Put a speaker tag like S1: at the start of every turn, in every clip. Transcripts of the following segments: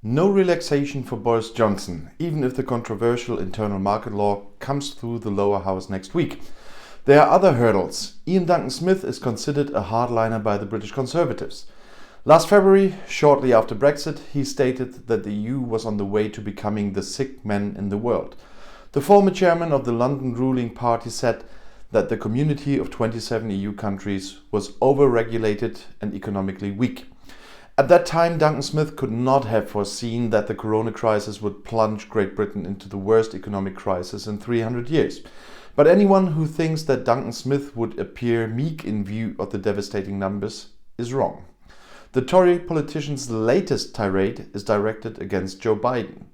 S1: No relaxation for Boris Johnson, even if the controversial internal market law comes through the lower house next week. There are other hurdles. Iain Duncan Smith is considered a hardliner by the British Conservatives. Last February, shortly after Brexit, he stated that the EU was on the way to becoming the sick man in the world. The former chairman of the London ruling party said that the community of 27 EU countries was overregulated and economically weak. At that time, Duncan Smith could not have foreseen that the corona crisis would plunge Great Britain into the worst economic crisis in 300 years. But anyone who thinks that Duncan Smith would appear meek in view of the devastating numbers is wrong. The Tory politician's latest tirade is directed against Joe Biden.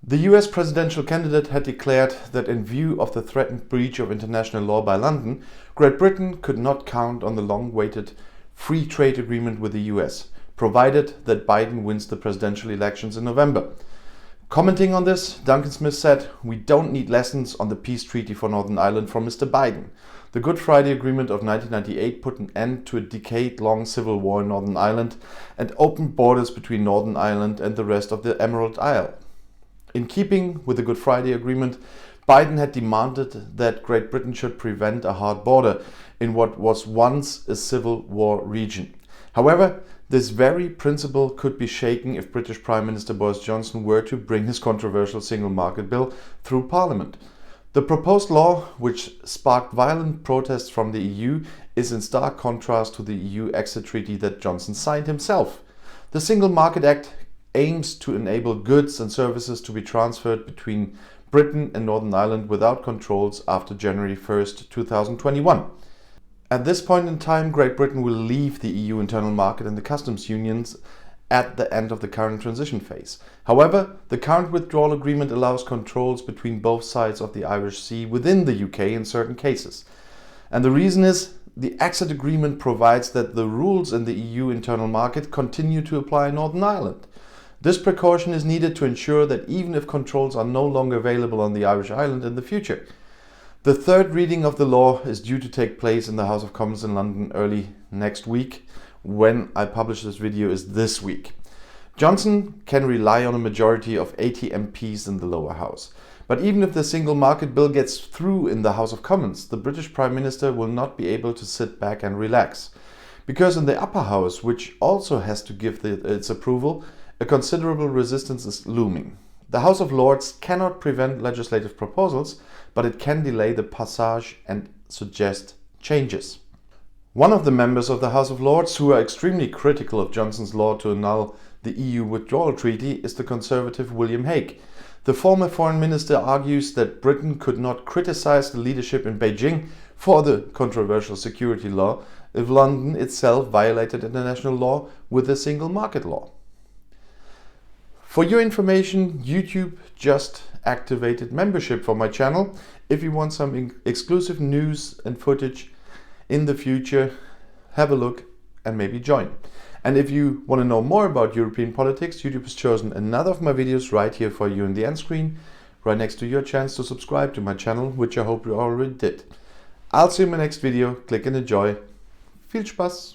S1: The US presidential candidate had declared that in view of the threatened breach of international law by London, Great Britain could not count on the long-awaited free trade agreement with the US, provided that Biden wins the presidential elections in November. Commenting on this, Duncan Smith said, "We don't need lessons on the peace treaty for Northern Ireland from Mr. Biden. The Good Friday Agreement of 1998 put an end to a decade-long civil war in Northern Ireland and opened borders between Northern Ireland and the rest of the Emerald Isle. In keeping with the Good Friday Agreement, Biden had demanded that Great Britain should prevent a hard border in what was once a civil war region. However, this very principle could be shaken if British Prime Minister Boris Johnson were to bring his controversial single market bill through Parliament. The proposed law, which sparked violent protests from the EU, is in stark contrast to the EU exit treaty that Johnson signed himself. The Single Market Act aims to enable goods and services to be transferred between Britain and Northern Ireland without controls after January 1st, 2021. At this point in time, Great Britain will leave the EU internal market and the customs unions at the end of the current transition phase. However, the current withdrawal agreement allows controls between both sides of the Irish Sea within the UK in certain cases. And the reason is, the exit agreement provides that the rules in the EU internal market continue to apply in Northern Ireland. This precaution is needed to ensure that even if controls are no longer available on the Irish island in the future. The third reading of the law is due to take place in the House of Commons in London early next week. When I publish this video is this week. Johnson can rely on a majority of 80 MPs in the lower house. But even if the single market bill gets through in the House of Commons, the British Prime Minister will not be able to sit back and relax. Because in the upper house, which also has to give its approval, a considerable resistance is looming. The House of Lords cannot prevent legislative proposals, but it can delay the passage and suggest changes. One of the members of the House of Lords who are extremely critical of Johnson's law to annul the EU withdrawal treaty is the Conservative William Hague. The former foreign minister argues that Britain could not criticize the leadership in Beijing for the controversial security law if London itself violated international law with the single market law. For your information, YouTube just activated membership for my channel. If you want some exclusive news and footage in the future, have a look and maybe join. And if you want to know more about European politics, YouTube has chosen another of my videos right here for you in the end screen, right next to your chance to subscribe to my channel, which I hope you already did. I'll see you in my next video. Click and enjoy. Viel Spaß!